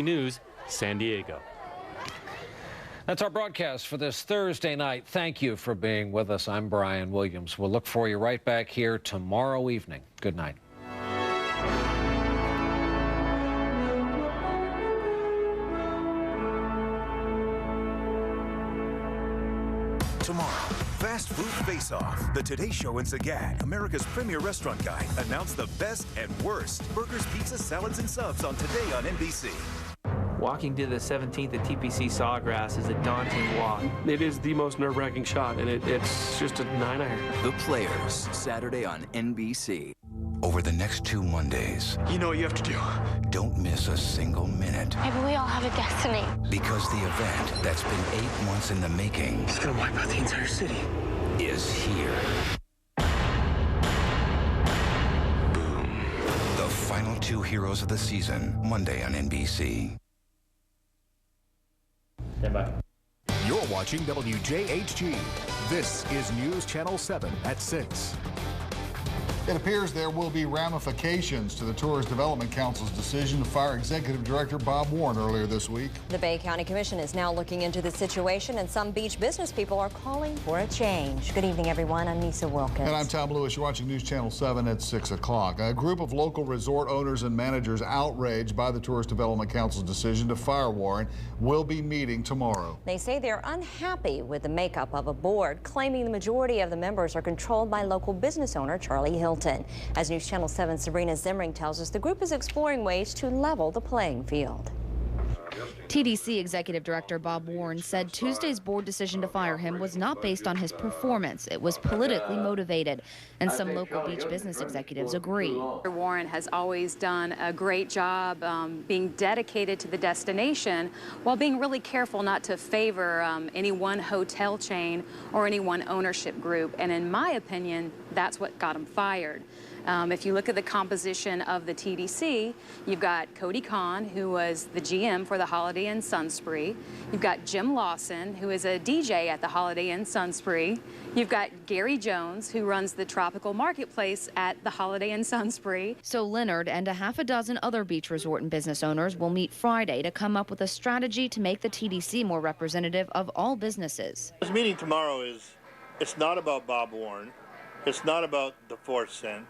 News, San Diego. That's our broadcast for this Thursday night. Thank you for being with us. I'm Brian Williams. We'll look for you right back here tomorrow evening. Good night. Tomorrow, Fast Food Face-Off. The Today Show and Zagat, America's premier restaurant guide, announce the best and worst burgers, pizzas, salads, and subs on Today on NBC. Walking to the 17th at TPC Sawgrass is a daunting walk. It is the most nerve-wracking shot, and it's just a 9-iron. The Players, Saturday on NBC. Over the next 2 Mondays, You know what you have to do. don't miss a single minute. Maybe we all have a destiny. Because the event that's been 8 months in the making It's gonna wipe out the entire city. is here. Boom. The final 2 heroes of the season, Monday on NBC. Stand by. You're watching WJHG. This is News Channel 7 at 6. It appears there will be ramifications to the Tourist Development Council's decision to fire Executive Director Bob Warren earlier this week. The Bay County Commission is now looking into the situation, and some beach business people are calling for a change. Good evening, everyone. I'm Nisa Wilkins. And I'm Tom Lewis. You're watching News Channel 7 at 6 o'clock. A group of local resort owners and managers outraged by the Tourist Development Council's decision to fire Warren will be meeting tomorrow. They say they're unhappy with the makeup of a board, claiming the majority of the members are controlled by local business owner Charlie Hilton. As News Channel 7's Sabrina Zimring tells us, the group is exploring ways to level the playing field. TDC Executive Director Bob Warren said Tuesday's board decision to fire him was not based on his performance. It was politically motivated, and some local beach business executives agree. Warren has always done a great job being dedicated to the destination while being really careful not to favor any one hotel chain or any one ownership group. And in my opinion, that's what got him fired. If you look at the composition of the TDC, you've got Cody Kahn, who was the GM for the Holiday Inn Sun Spree. You've got Jim Lawson, who is a DJ at the Holiday Inn Sun Spree. You've got Gary Jones, who runs the Tropical Marketplace at the Holiday Inn Sun Spree. So Leonard and a half a dozen other beach resort and business owners will meet Friday to come up with a strategy to make the TDC more representative of all businesses. This meeting tomorrow it's not about Bob Warren. It's not about the 4th cent.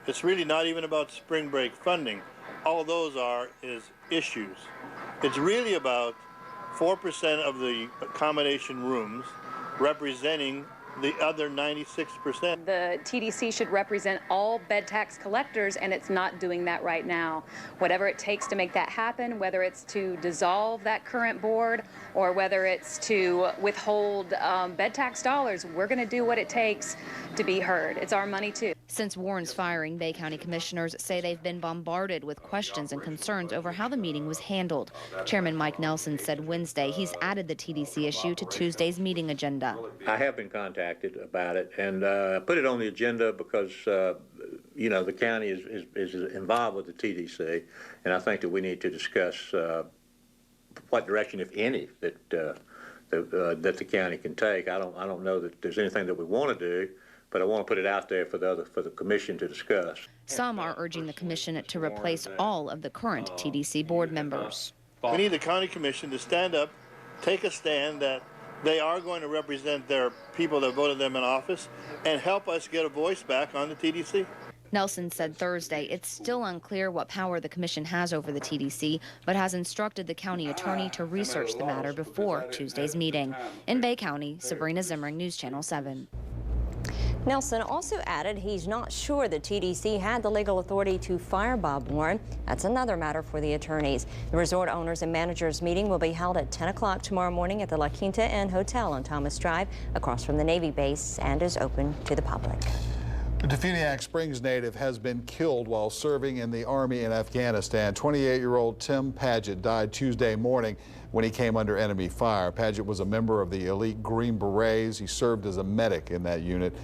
It's really not even about spring break funding. All those is issues. It's really about 4% of the accommodation rooms representing the other 96%. The TDC should represent all bed tax collectors, and it's not doing that right now. Whatever it takes to make that happen, whether it's to dissolve that current board or whether it's to withhold bed tax dollars, we're going to do what it takes to be heard. It's our money, too. Since Warren's firing, Bay County commissioners say they've been bombarded with questions and concerns over how the meeting was handled. Chairman Mike Nelson said Wednesday he's added the TDC issue to Tuesday's meeting agenda. I have been contacted about it and put it on the agenda because, you know, the county is involved with the TDC, and I think that we need to discuss what direction, if any, that the county can take. I don't know that there's anything that we want to do, but I want to put it out there for the commission to discuss. Some are urging the commission to replace all of the current TDC board members. We need the county commission to stand up, take a stand that they are going to represent their people that voted them in office and help us get a voice back on the TDC. Nelson said Thursday it's still unclear what power the commission has over the TDC, but has instructed the county attorney to research the matter before Tuesday's meeting. In Bay County, Sabrina Zimring, News Channel 7. Nelson also added he's not sure the TDC had the legal authority to fire Bob Warren. That's another matter for the attorneys. The resort owners and managers meeting will be held at 10 o'clock tomorrow morning at the La Quinta Inn Hotel on Thomas Drive, across from the Navy base, and is open to the public. The Defuniak Springs native has been killed while serving in the Army in Afghanistan. 28-year-old Tim Paget died Tuesday morning when he came under enemy fire. Paget was a member of the elite Green Berets. He served as a medic in that unit.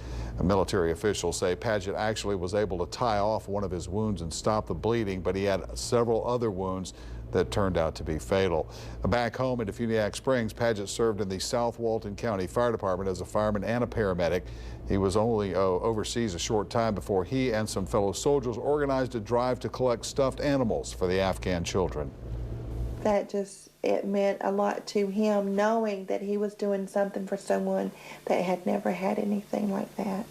Military officials say Paget actually was able to tie off one of his wounds and stop the bleeding, but he had several other wounds that turned out to be fatal. Back home in Defuniak Springs, Paget served in the South Walton County Fire Department as a fireman and a paramedic. He was only overseas a short time before he and some fellow soldiers organized a drive to collect stuffed animals for the Afghan children. it meant a lot to him, knowing that he was doing something for someone that had never had anything like that.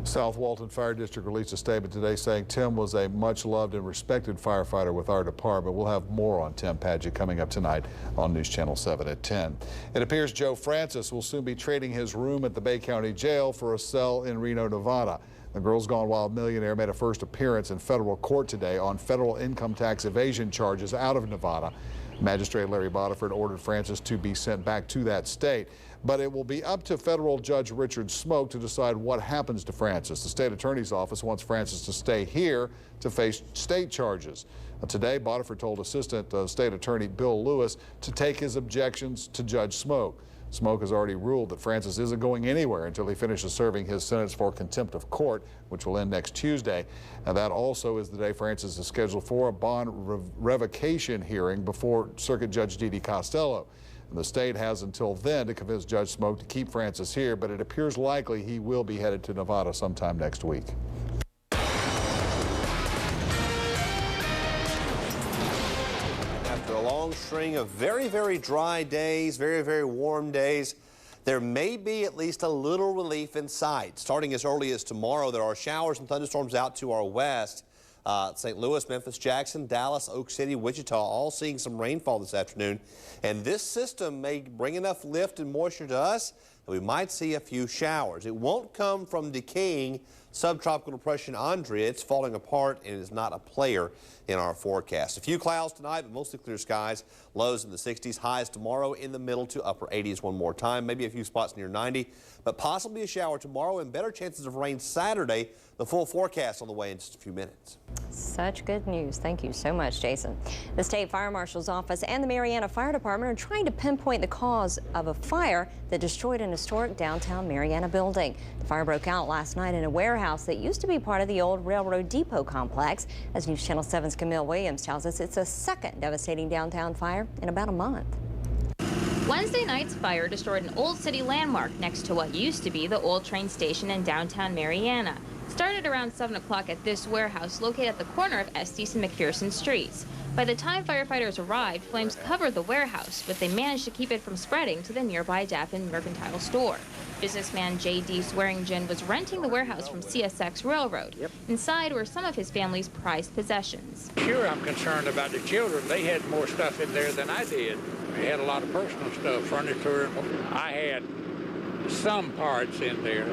South Walton Fire District released a statement today saying Tim was a much loved and respected firefighter with our department. We'll have more on Tim Padgett coming up tonight on News Channel 7 at 10. It appears Joe Francis will soon be trading his room at the Bay County Jail for a cell in Reno, Nevada. The Girls Gone Wild millionaire made a first appearance in federal court today on federal income tax evasion charges out of Nevada. Magistrate Larry Bodiford ordered Francis to be sent back to that state. But it will be up to federal Judge Richard Smoke to decide what happens to Francis. The state attorney's office wants Francis to stay here to face state charges. Today, Bodiford told Assistant State Attorney Bill Lewis to take his objections to Judge Smoke. Smoke has already ruled that Francis isn't going anywhere until he finishes serving his sentence for contempt of court, which will end next Tuesday. And that also is the day Francis is scheduled for a bond revocation hearing before Circuit Judge Dede Costello. And the state has until then to convince Judge Smoke to keep Francis here, but it appears likely he will be headed to Nevada sometime next week. After a long string of very, very dry days, very, very warm days, there may be at least a little relief in sight. Starting as early as tomorrow, there are showers and thunderstorms out to our west. St. Louis, Memphis, Jackson, Dallas, Oak City, Wichita, all seeing some rainfall this afternoon. And this system may bring enough lift and moisture to us that we might see a few showers. It won't come from decaying subtropical depression Andrea. It's falling apart and is not a player in our forecast. A few clouds tonight, but mostly clear skies. Lows in the 60s, highs tomorrow in the middle to upper 80s one more time. Maybe a few spots near 90, but possibly a shower tomorrow and better chances of rain Saturday. The full forecast on the way in just a few minutes. Such good news. Thank you so much, Jason. The State Fire Marshal's Office and the Marianna Fire Department are trying to pinpoint the cause of a fire that destroyed an historic downtown Marianna building. The fire broke out last night in a warehouse that used to be part of the old railroad depot complex. As News Channel 7's Camille Williams tells us, it's a second devastating downtown fire in about a month. Wednesday night's fire destroyed an old city landmark next to what used to be the old train station in downtown Marianna. Started around 7 o'clock at this warehouse located at the corner of Estes and McPherson Streets. By the time firefighters arrived, flames covered the warehouse, but they managed to keep it from spreading to the nearby Daffin Mercantile store. Businessman J.D. Swearingen was renting the warehouse from CSX Railroad. Inside were some of his family's prized possessions. Sure, I'm concerned about the children. They had more stuff in there than I did. They had a lot of personal stuff, furniture. I had some parts in there.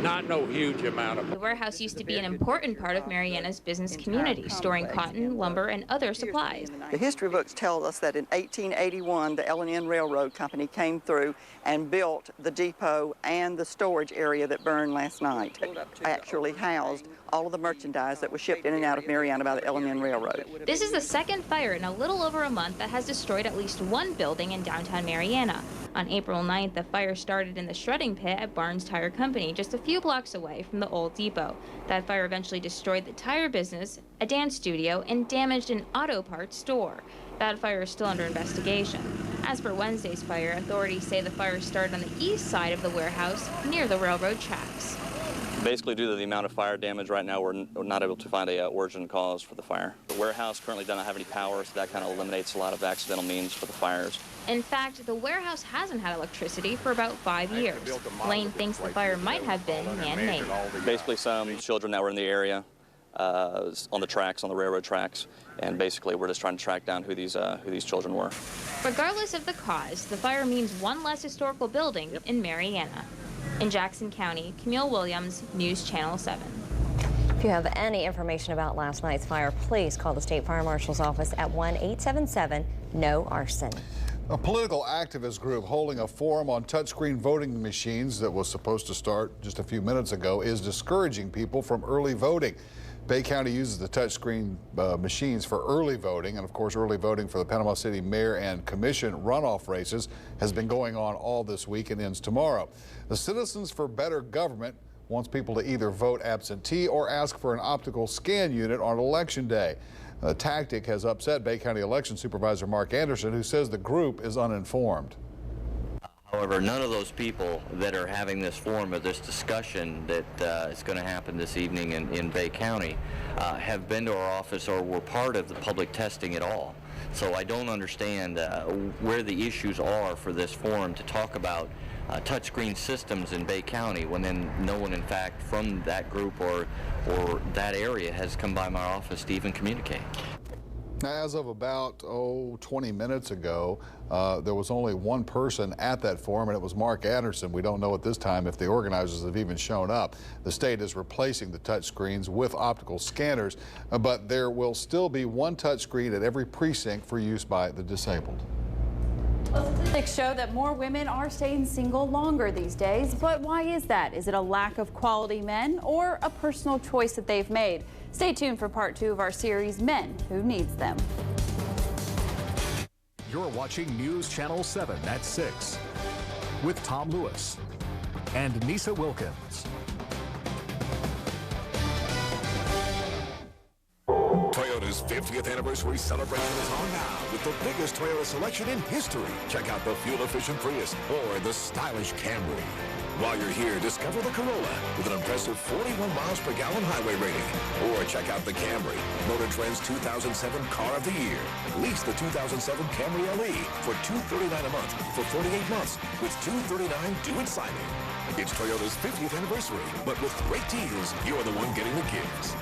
Not no huge amount of. The warehouse used to be an important part of Marianna's business community, storing cotton, lumber, and other supplies. The history books tell us that in 1881, the L&N Railroad Company came through and built the depot and the storage area that burned last night. Actually housed all of the merchandise that was shipped in and out of Marianna by the L&N Railroad. This is the second fire in a little over a month that has destroyed at least one building in downtown Marianna. On April 9th, the fire started in the shredding pit at Barnes Tire Company, just a few blocks away from the old depot. That fire eventually destroyed the tire business, a dance studio, and damaged an auto parts store. That fire is still under investigation. As for Wednesday's fire, authorities say the fire started on the east side of the warehouse near the railroad tracks. Basically, due to the amount of fire damage right now, we're not able to find a origin cause for the fire. The warehouse currently does not have any power, so that kind of eliminates a lot of accidental means for the fires. In fact, the warehouse hasn't had electricity for about 5 years. Lane thinks the fire might have been man-made. Basically, some children that were in the area on the tracks, on the railroad tracks, and basically we're just trying to track down who these children were. Regardless of the cause, the fire means one less historical building in Marianna. In Jackson County, Camille Williams, News Channel 7. If you have any information about last night's fire, please call the State Fire Marshal's Office at 1-877-NO-ARSON. A political activist group holding a forum on touchscreen voting machines that was supposed to start just a few minutes ago is discouraging people from early voting. Bay County uses the touchscreen machines for early voting, and of course early voting for the Panama City mayor and commission runoff races has been going on all this week and ends tomorrow. The Citizens for Better Government wants people to either vote absentee or ask for an optical scan unit on Election Day. The tactic has upset Bay County Election Supervisor Mark Anderson, who says the group is uninformed. However, none of those people that are having this forum or this discussion that is going to happen this evening in Bay County have been to our office or were part of the public testing at all. So I don't understand where the issues are for this forum to talk about touchscreen systems in Bay County when then no one, in fact, from that group or that area has come by my office to even communicate. As of about 20 minutes ago, there was only one person at that forum, and it was Mark Anderson. We don't know at this time if the organizers have even shown up. The state is replacing the touch screens with optical scanners, but there will still be one touch screen at every precinct for use by the disabled. Statistics show that more women are staying single longer these days, but why is that? Is it a lack of quality men or a personal choice that they've made? Stay tuned for part 2 of our series, Men Who Needs Them. You're watching News Channel 7 at 6 with Tom Lewis and Nisa Wilkins. Toyota's 50th anniversary celebration is on now with the biggest Toyota selection in history. Check out the fuel-efficient Prius or the stylish Camry. While you're here, discover the Corolla with an impressive 41 miles per gallon highway rating. Or check out the Camry, Motor Trend's 2007 Car of the Year. Lease the 2007 Camry LE for $239 a month for 48 months with $239 due at signing. It's Toyota's 50th anniversary, but with great deals, you're the one getting the gifts.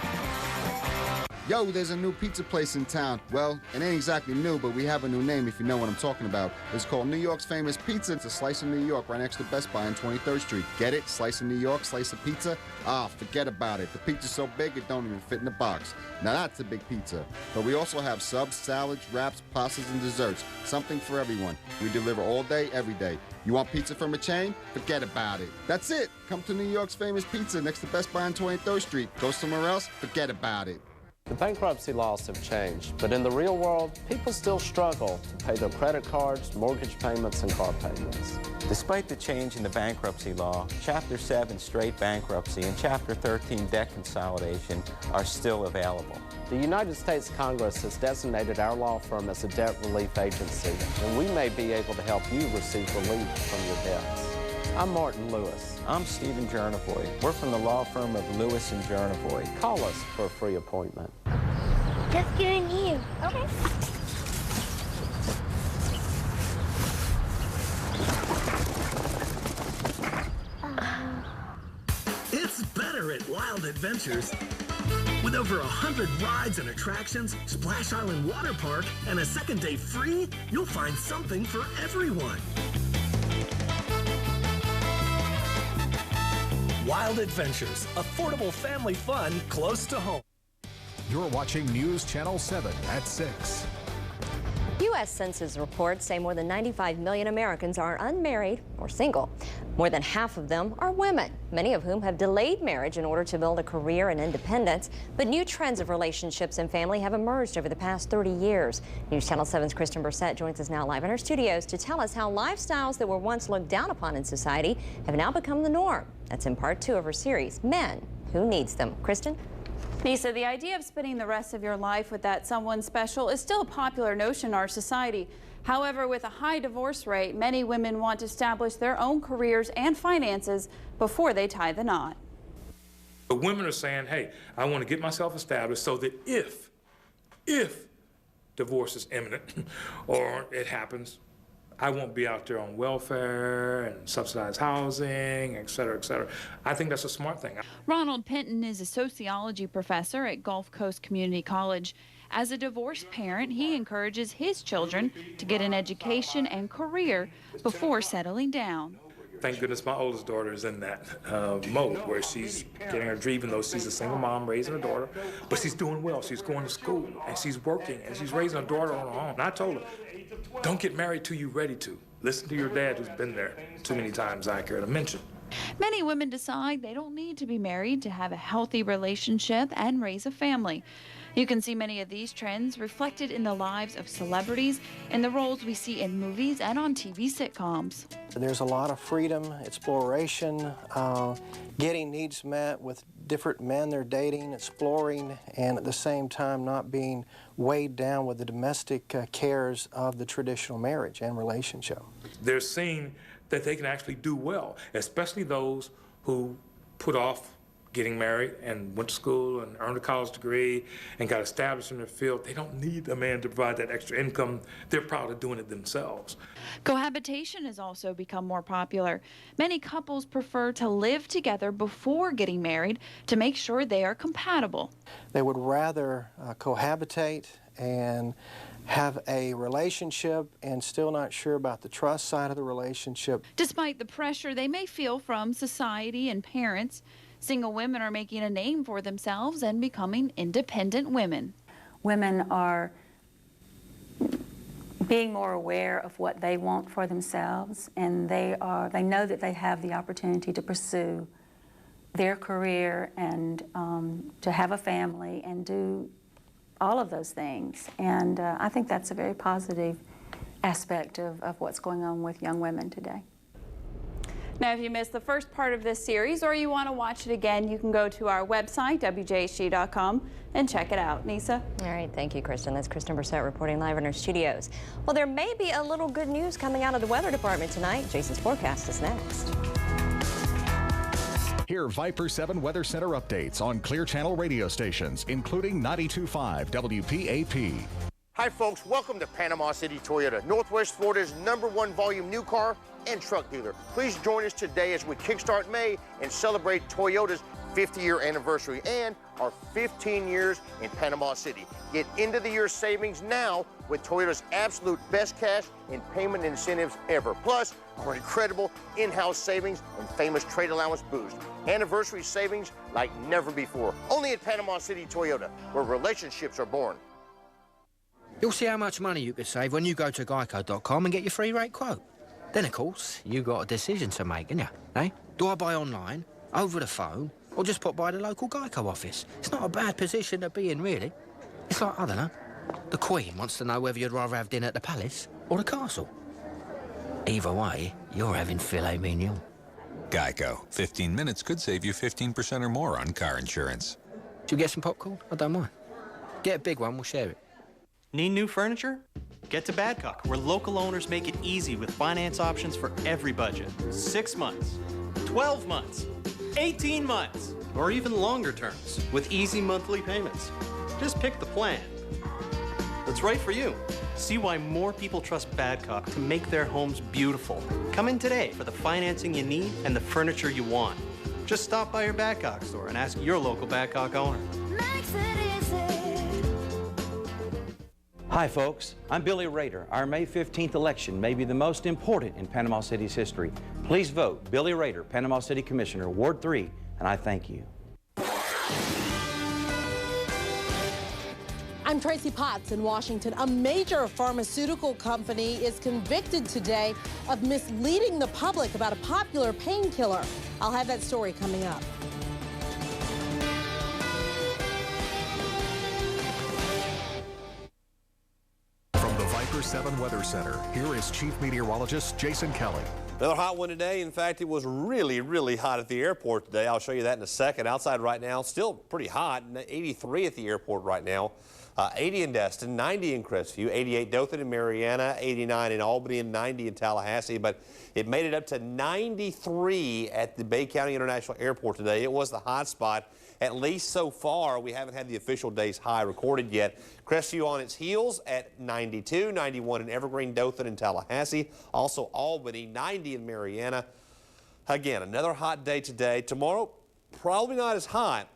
Yo, there's a new pizza place in town. Well, it ain't exactly new, but we have a new name if you know what I'm talking about. It's called New York's Famous Pizza. It's a slice of New York right next to Best Buy on 23rd Street. Get it? Slice of New York, slice of pizza? Ah, forget about it. The pizza's so big it don't even fit in the box. Now that's a big pizza. But we also have subs, salads, wraps, pastas, and desserts. Something for everyone. We deliver all day, every day. You want pizza from a chain? Forget about it. That's it. Come to New York's Famous Pizza next to Best Buy on 23rd Street. Go somewhere else? Forget about it. The bankruptcy laws have changed, but in the real world, people still struggle to pay their credit cards, mortgage payments, and car payments. Despite the change in the bankruptcy law, Chapter 7 straight bankruptcy and Chapter 13 debt consolidation are still available. The United States Congress has designated our law firm as a debt relief agency, and we may be able to help you receive relief from your debts. I'm Martin Lewis. I'm Stephen Jernivoy. We're from the law firm of Lewis and Jernivoy. Call us for a free appointment. Just kidding you. Okay. It's better at Wild Adventures. With over 100 rides and attractions, Splash Island Water Park, and a second day free, you'll find something for everyone. Wild Adventures, affordable family fun close to home. You're watching News Channel 7 at 6. U.S. Census reports say more than 95 million Americans are unmarried or single. More than half of them are women, many of whom have delayed marriage in order to build a career and independence. But new trends of relationships and family have emerged over the past 30 years. News Channel 7's Kristen Brissett joins us now live in our studios to tell us how lifestyles that were once looked down upon in society have now become the norm. That's in part 2 of her series, Men Who Needs Them. Kristen? Nisa, the idea of spending the rest of your life with that someone special is still a popular notion in our society. However, with a high divorce rate, many women want to establish their own careers and finances before they tie the knot. The women are saying, hey, I want to get myself established so that if divorce is imminent or it happens, I won't be out there on welfare and subsidized housing, et cetera, et cetera. I think that's a smart thing. Ronald Penton is a sociology professor at Gulf Coast Community College. As a divorced parent, he encourages his children to get an education and career before settling down. Thank goodness my oldest daughter is in that mode where she's getting her dream, even though she's a single mom raising a daughter. But she's doing well. She's going to school, and she's working, and she's raising a daughter on her own. And I told her, don't get married till you're ready to. Listen to your dad who's been there too many times I care to mention. Many women decide they don't need to be married to have a healthy relationship and raise a family. You can see many of these trends reflected in the lives of celebrities and the roles we see in movies and on TV sitcoms. There's a lot of freedom, exploration, getting needs met with different men they're dating, exploring, and at the same time not being weighed down with the domestic cares of the traditional marriage and relationship. They're seeing that they can actually do well, especially those who put off getting married and went to school and earned a college degree and got established in their field. They don't need a man to provide that extra income. They're proud of doing it themselves. Cohabitation has also become more popular. Many couples prefer to live together before getting married to make sure they are compatible. They would rather cohabitate and have a relationship and still not sure about the trust side of the relationship. Despite the pressure they may feel from society and parents, single women are making a name for themselves and becoming independent women. Women are being more aware of what they want for themselves, and they know that they have the opportunity to pursue their career and to have a family and do all of those things. And I think that's a very positive aspect of what's going on with young women today. Now, if you missed the first part of this series or you want to watch it again, you can go to our website, WJHG.com, and check it out. Nisa? All right, thank you, Kristen. That's Kristen Brissett reporting live in our studios. Well, there may be a little good news coming out of the weather department tonight. Jason's forecast is next. Hear Viper 7 Weather Center updates on Clear Channel radio stations, including 92.5 WPAP. Hi, folks. Welcome to Panama City Toyota, Northwest Florida's #1 volume new car and truck dealer. Please join us today as we kickstart May and celebrate Toyota's 50-year anniversary and our 15 years in Panama City. Get into the year savings now with Toyota's absolute best cash and payment incentives ever. Plus, our incredible in-house savings and famous trade allowance boost. Anniversary savings like never before. Only at Panama City Toyota, where relationships are born. You'll see how much money you could save when you go to Geico.com and get your free rate quote. Then, of course, you got a decision to make, ain't you? Eh? Do I buy online, over the phone, or just pop by the local Geico office? It's not a bad position to be in, really. It's like, I don't know, the Queen wants to know whether you'd rather have dinner at the palace or the castle. Either way, you're having filet mignon. Geico. 15 minutes could save you 15% or more on car insurance. Should we get some popcorn? I don't mind. Get a big one, we'll share it. Need new furniture? Get to Badcock, where local owners make it easy with finance options for every budget. 6 months, 12 months, 18 months, or even longer terms with easy monthly payments. Just pick the plan that's right for you. See why more people trust Badcock to make their homes beautiful. Come in today for the financing you need and the furniture you want. Just stop by your Badcock store and ask your local Badcock owner. Hi, folks. I'm Billy Rader. Our May 15th election may be the most important in Panama City's history. Please vote Billy Rader, Panama City Commissioner, Ward 3, and I thank you. I'm Tracy Potts in Washington. A major pharmaceutical company is convicted today of misleading the public about a popular painkiller. I'll have that story coming up. From the Viper 7 Weather Center, here is Chief Meteorologist Jason Kelly. Another hot one today. In fact, it was really, really hot at the airport today. I'll show you that in a second. Outside right now, still pretty hot. 83 at the airport right now. 80 in Destin, 90 in Crestview, 88 Dothan and Mariana, 89 in Albany, and 90 in Tallahassee. But it made it up to 93 at the Bay County International Airport today. It was the hot spot, at least so far. We haven't had the official day's high recorded yet. Crestview on its heels at 92, 91 in Evergreen, Dothan, and Tallahassee. Also Albany, 90 in Mariana. Again, another hot day today. Tomorrow, probably not as hot,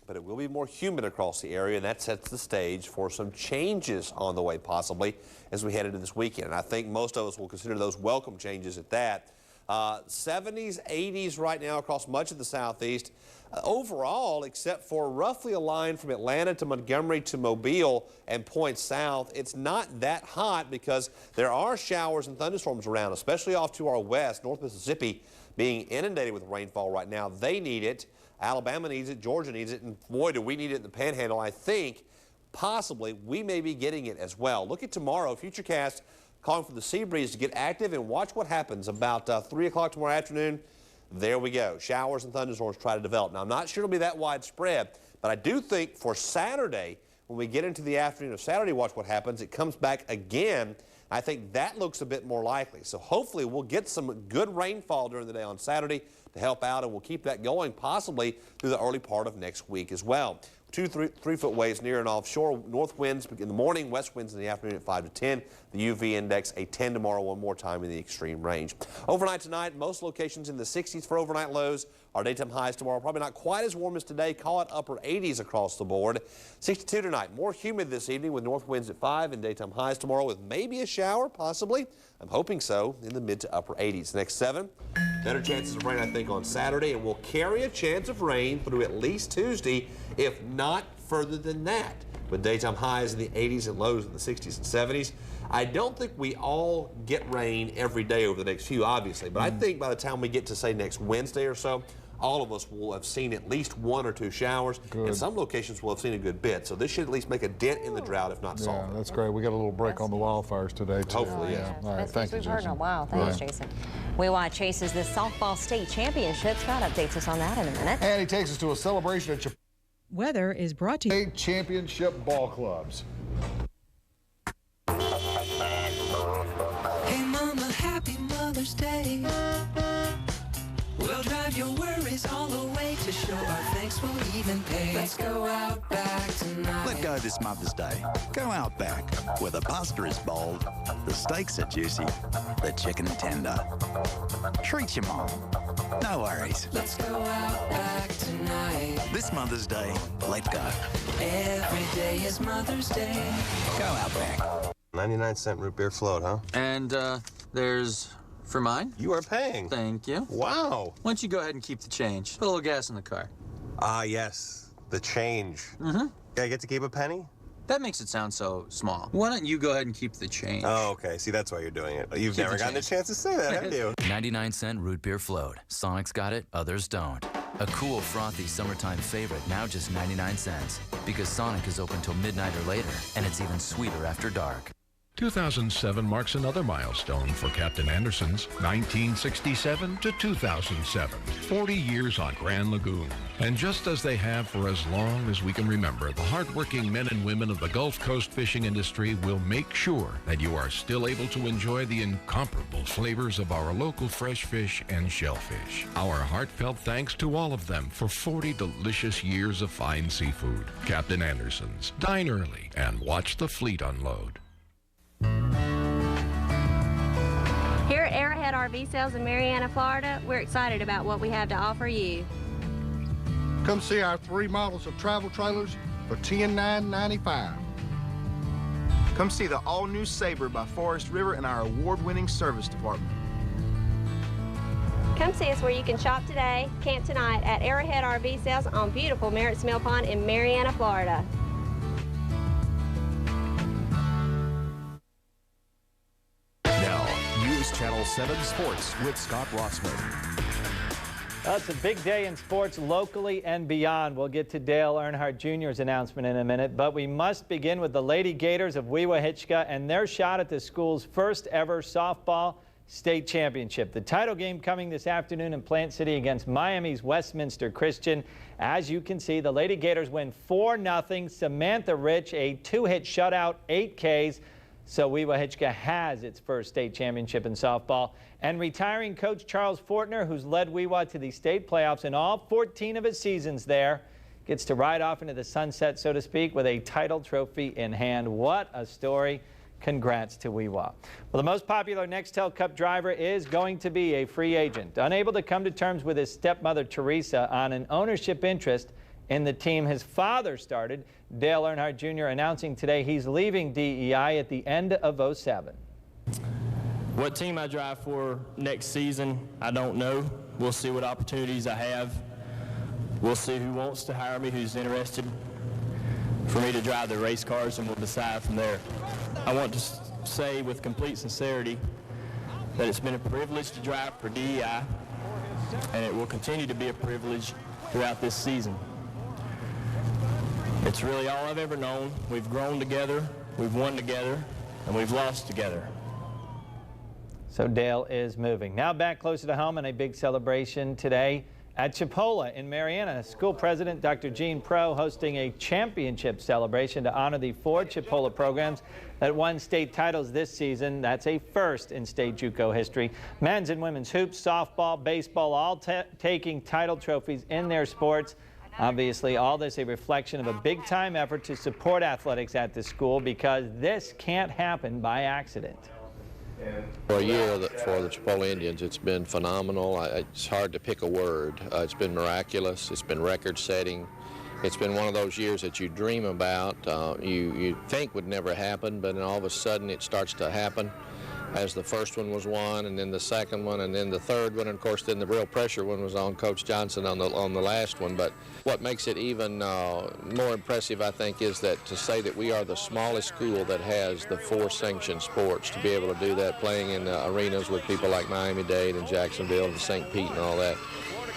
but it will be more humid across the area, and that sets the stage for some changes on the way, possibly, as we head into this weekend. And I think most of us will consider those welcome changes at that. 70s, 80s right now across much of the southeast. Overall, except for roughly a line from Atlanta to Montgomery to Mobile and points south, it's not that hot because there are showers and thunderstorms around, especially off to our west. North Mississippi being inundated with rainfall right now. They need it. Alabama needs it, Georgia needs it, and boy, do we need it in the Panhandle. I think possibly we may be getting it as well. Look at tomorrow. Futurecast calling for the sea breeze to get active, and watch what happens about 3 o'clock tomorrow afternoon. There we go. Showers and thunderstorms try to develop. Now, I'm not sure it'll be that widespread, but I do think for Saturday, when we get into the afternoon of Saturday, watch what happens. It comes back again. I think that looks a bit more likely. So hopefully we'll get some good rainfall during the day on Saturday to help out, and we'll keep that going possibly through the early part of next week as well. 2-3 foot waves near and offshore. North winds in the morning, west winds in the afternoon at 5 to 10. The UV index a 10 tomorrow, one more time in the extreme range. Overnight tonight, most locations in the 60s for overnight lows. Our daytime highs tomorrow probably not quite as warm as today. Call it upper 80s across the board. 62 tonight. More humid this evening with north winds at 5 and daytime highs tomorrow with maybe a shower, possibly. I'm hoping so, in the mid to upper 80s. Next 7. Better chances of rain, I think, on Saturday, and we'll carry a chance of rain through at least Tuesday, if not further than that, with daytime highs in the 80s and lows in the 60s and 70s. I don't think we all get rain every day over the next few, obviously, but I think by the time we get to, say, next Wednesday or so, all of us will have seen at least 1 or 2 showers, and some locations will have seen a good bit. So this should at least make a dent in the drought, if not solve it. That's great. We got a little break on the wildfires today, too. Hopefully, yeah. All right, thank you, We've heard in a Jason. while. Thanks, Jason. WeWa chases the softball state championship. Scott updates us on that in a minute. And he takes us to a celebration at Weather is brought to you. State Championship Ball Clubs. Hey Mama, happy Mother's Day. We'll drive your worries all away to show our thanks we'll even pay. Let's go out back tonight. Let go this Mother's Day. Go out back, where the pasta is bold, the steaks are juicy, the chicken tender. Treat your mom. No worries. Let's go out back tonight. This Mother's Day, let go. Every day is Mother's Day. Go out back. 99-cent root beer float, huh? And there's... for mine? You are paying. Thank you. Wow. Why don't you go ahead and keep the change? Put a little gas in the car. Ah, yes. The change. Mm-hmm. I get to keep a penny? That makes it sound so small. Why don't you go ahead and keep the change? Oh, okay. See, that's why you're doing it. You've never gotten a chance to say that, have you? 99-cent root beer float. Sonic's got it, others don't. A cool, frothy summertime favorite, now just 99 cents. Because Sonic is open till midnight or later, and it's even sweeter after dark. 2007 marks another milestone for Captain Anderson's. 1967 to 2007. 40 years on Grand Lagoon. And just as they have for as long as we can remember, the hardworking men and women of the Gulf Coast fishing industry will make sure that you are still able to enjoy the incomparable flavors of our local fresh fish and shellfish. Our heartfelt thanks to all of them for 40 delicious years of fine seafood. Captain Anderson's. Dine early and watch the fleet unload. Here at Arrowhead RV Sales in Marianna, Florida, we're excited about what we have to offer you. Come see our 3 models of travel trailers for $10,995. Come see the all-new Sabre by Forest River and our award-winning service department. Come see us where you can shop today, camp tonight at Arrowhead RV Sales on beautiful Merritt's Mill Pond in Marianna, Florida. Channel 7 Sports with Scott Rossman. Well, it's a big day in sports locally and beyond. We'll get to Dale Earnhardt Jr.'s announcement in a minute, but we must begin with the Lady Gators of WJHG and their shot at the school's first ever softball state championship. The title game coming this afternoon in Plant City against Miami's Westminster Christian. As you can see, the Lady Gators win 4-0. Samantha Rich, a 2-hit shutout, 8 Ks. So WJHG has its first state championship in softball. And retiring coach Charles Fortner, who's led WeWa to the state playoffs in all 14 of his seasons there, gets to ride off into the sunset, so to speak, with a title trophy in hand. What a story. Congrats to WeWa. Well, the most popular Nextel Cup driver is going to be a free agent. Unable to come to terms with his stepmother, Teresa, on an ownership interest in the team his father started, Dale Earnhardt Jr. announcing today he's leaving DEI at the end of '07. What team I drive for next season, I don't know. We'll see what opportunities I have. We'll see who wants to hire me, who's interested for me to drive the race cars, and we'll decide from there. I want to say with complete sincerity that it's been a privilege to drive for DEI, and it will continue to be a privilege throughout this season. It's really all I've ever known. We've grown together, we've won together, and we've lost together. So Dale is moving. Now back closer to home and a big celebration today At Chipola in Marianna, school president Dr. Gene Pro hosting a championship celebration to honor the 4 Chipola programs that won state titles this season. That's a first in state JUCO history. Men's and women's hoops, softball, baseball, all taking title trophies in their sports. Obviously, all this a reflection of a big-time effort to support athletics at the school, because this can't happen by accident. For a year for the Chipola Indians, it's been phenomenal. It's hard to pick a word. It's been miraculous. It's been record-setting. It's been one of those years that you dream about, you think would never happen, but then all of a sudden it starts to happen, as the first one was won, and then the second one, and then the third one, and of course then the real pressure one was on Coach Johnson on the last one. But what makes it even more impressive, I think, is that to say that we are the smallest school that has the 4 sanctioned sports, to be able to do that, playing in arenas with people like Miami-Dade and Jacksonville and St. Pete and all that,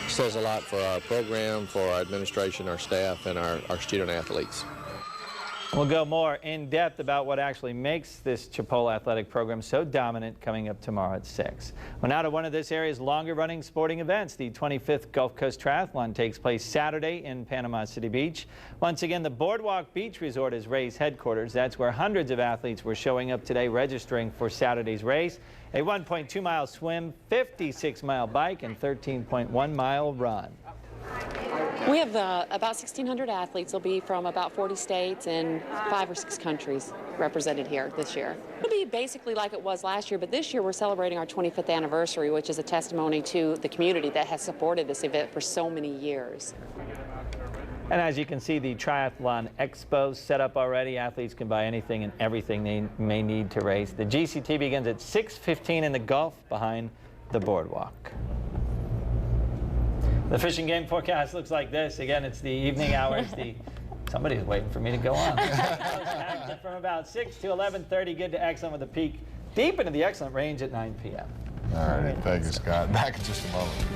says a lot for our program, for our administration, our staff, and our student athletes. We'll go more in depth about what actually makes this Chipola athletic program so dominant coming up tomorrow at 6. Well, now to one of this area's longer running sporting events. The 25th Gulf Coast Triathlon takes place Saturday in Panama City Beach. Once again, the Boardwalk Beach Resort is Ray's headquarters. That's where hundreds of athletes were showing up today registering for Saturday's race. A 1.2-mile swim, 56-mile bike, and 13.1-mile run. We have about 1,600 athletes. Will be from about 40 states and 5 or 6 countries represented here this year. It'll be basically like it was last year, but this year we're celebrating our 25th anniversary, which is a testimony to the community that has supported this event for so many years. And as you can see, the Triathlon Expo's set up already. Athletes can buy anything and everything they may need to race. The GCT begins at 6:15 in the Gulf behind the boardwalk. The fishing game forecast looks like this. Again, it's the evening hours. Somebody's waiting for me to go on. From about 6 to 11:30, good to excellent, with a peak deep into the excellent range at 9 p.m. All right, thank you, Scott. Back in just a moment.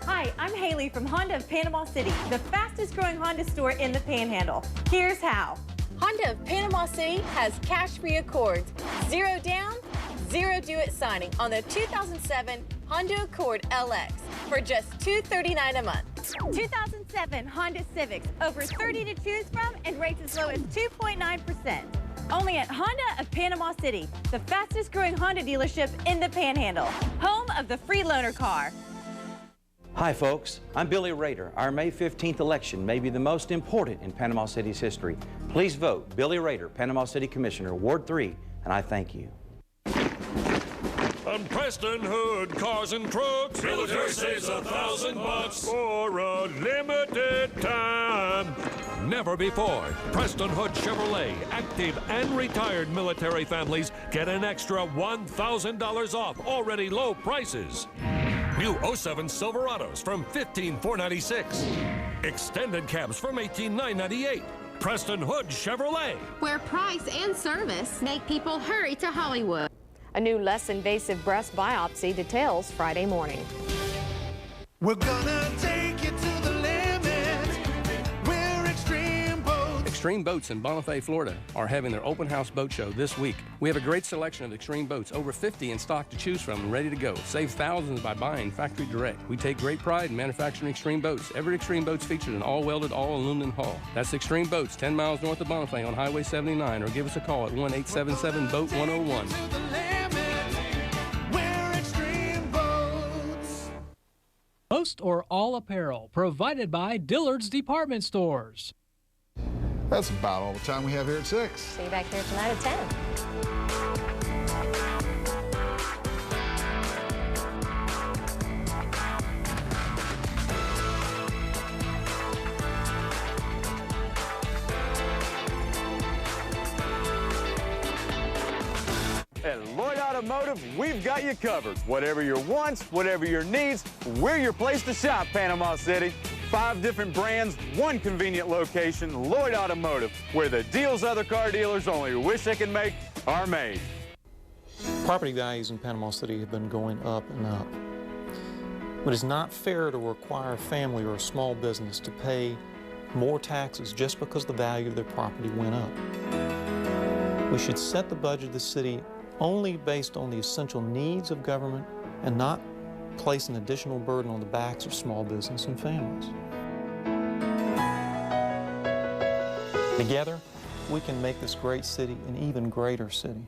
Hi, I'm Haley from Honda of Panama City, the fastest growing Honda store in the Panhandle. Here's how. Honda of Panama City has cash-free Accords, 0 down, 0 due at signing on the 2007 Honda Accord LX for just $239 a month. 2007 Honda Civics, over 30 to choose from and rates as low as 2.9%. Only at Honda of Panama City, the fastest growing Honda dealership in the Panhandle, home of the free loaner car. Hi folks, I'm Billy Rader. Our May 15th election may be the most important in Panama City's history. Please vote Billy Rader, Panama City Commissioner, Ward 3, and I thank you. On Preston Hood Cars and Trucks, military saves $1,000 for a limited time. Never before, Preston Hood Chevrolet active and retired military families get an extra $1,000 off already low prices. New 07 Silverados from $15,496. Extended cabs from $18,998. Preston Hood Chevrolet, where price and service make people hurry to Hollywood. A new less invasive breast biopsy details Friday morning. We're gonna take you to the limit. We're Extreme Boats. Extreme Boats in Bonifay, Florida are having their open house boat show this week. We have a great selection of Extreme Boats, over 50 in stock to choose from and ready to go. Save thousands by buying factory direct. We take great pride in manufacturing Extreme Boats. Every Extreme Boats features an all-welded, all-aluminum hull. That's Extreme Boats, 10 miles north of Bonifay on Highway 79, or give us a call at 1-877-BOAT-101. Most or all apparel provided by Dillard's Department Stores. That's about all the time we have here at 6. See you back here tonight at 10. At Lloyd Automotive, we've got you covered. Whatever your wants, whatever your needs, we're your place to shop, Panama City. 5 different brands, 1 convenient location, Lloyd Automotive, where the deals other car dealers only wish they could make are made. Property values in Panama City have been going up and up. But it's not fair to require a family or a small business to pay more taxes just because the value of their property went up. We should set the budget of the city only based on the essential needs of government and not place an additional burden on the backs of small business and families. Together, we can make this great city an even greater city.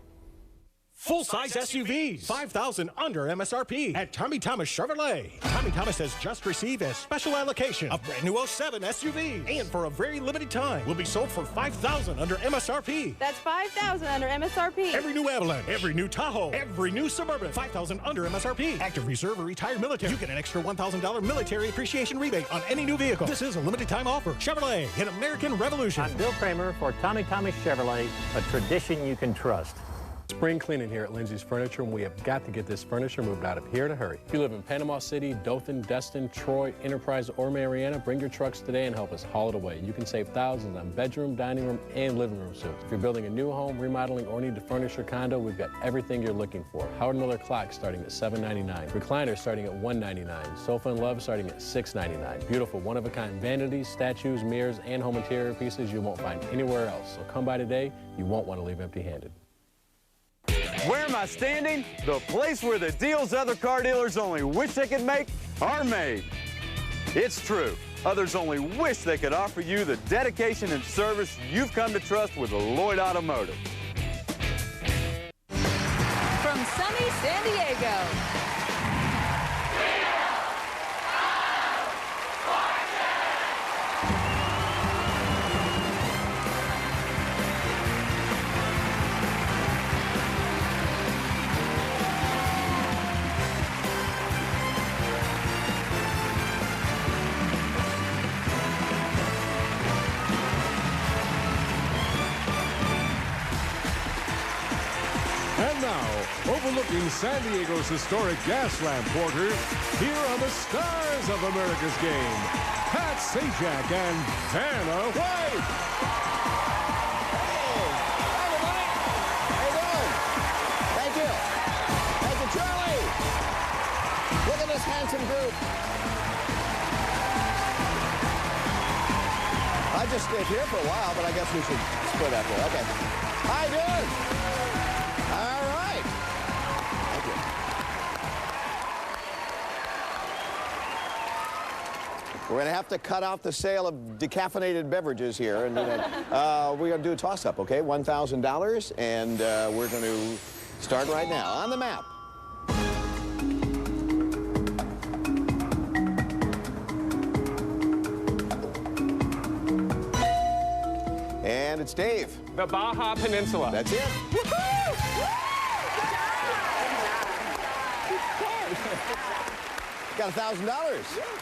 Full-size SUVs, $5,000 under MSRP at Tommy Thomas Chevrolet. Tommy Thomas has just received a special allocation of brand new 07 SUVs, and for a very limited time, will be sold for $5,000 under MSRP. That's $5,000 under MSRP. Every new Avalanche, every new Tahoe, every new Suburban, $5,000 under MSRP. Active reserve or retired military, you get an extra $1,000 military appreciation rebate on any new vehicle. This is a limited time offer. Chevrolet, an American revolution. I'm Bill Kramer for Tommy Thomas Chevrolet, a tradition you can trust. Spring cleaning here at Lindsay's Furniture, and we have got to get this furniture moved out of here in a hurry. If you live in Panama City, Dothan, Destin, Troy, Enterprise, or Mariana, bring your trucks today and help us haul it away. You can save thousands on bedroom, dining room, and living room suites. If you're building a new home, remodeling, or need to furnish your condo, we've got everything you're looking for. Howard Miller clocks starting at $7.99. Recliners starting at $1.99. Sofa and Love starting at $6.99. Beautiful, one-of-a-kind vanities, statues, mirrors, and home interior pieces you won't find anywhere else. So come by today. You won't want to leave empty-handed. Where am I standing? The place where the deals other car dealers only wish they could make are made. It's true. Others only wish they could offer you the dedication and service you've come to trust with Lloyd Automotive. From sunny San Diego. And now, overlooking San Diego's historic gas lamp quarters, here are the stars of America's game, Pat Sajak and Vanna White. Hey, everybody. How you doing? Thank you. Thank you, Charlie. Look at this handsome group. I just stayed here for a while, but I guess we should split up here. Okay. How you doing? All right. Thank you. We're going to have to cut out the sale of decaffeinated beverages here. And we're going to do a toss-up, okay? $1,000, and we're going to start right now. On the map. And it's Dave. The Baja Peninsula. That's it. Got $1,000.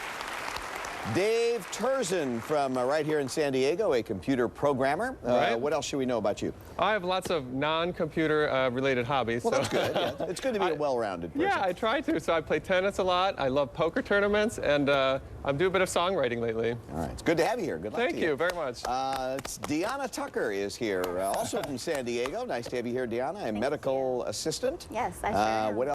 Dave Turzin from right here in San Diego, a computer programmer. Right. What else should we know about you? I have lots of non-computer related hobbies. Well, so. that's good. Yeah. It's good to be a well-rounded person. Yeah, I try to. So I play tennis a lot. I love poker tournaments, and I'm doing a bit of songwriting lately. All right. It's good to have you here. Good luck to you. Thank you very much. It's Deanna Tucker is here, also from San Diego. Nice to have you here, Deanna. A medical assistant. Yes, I sure am. What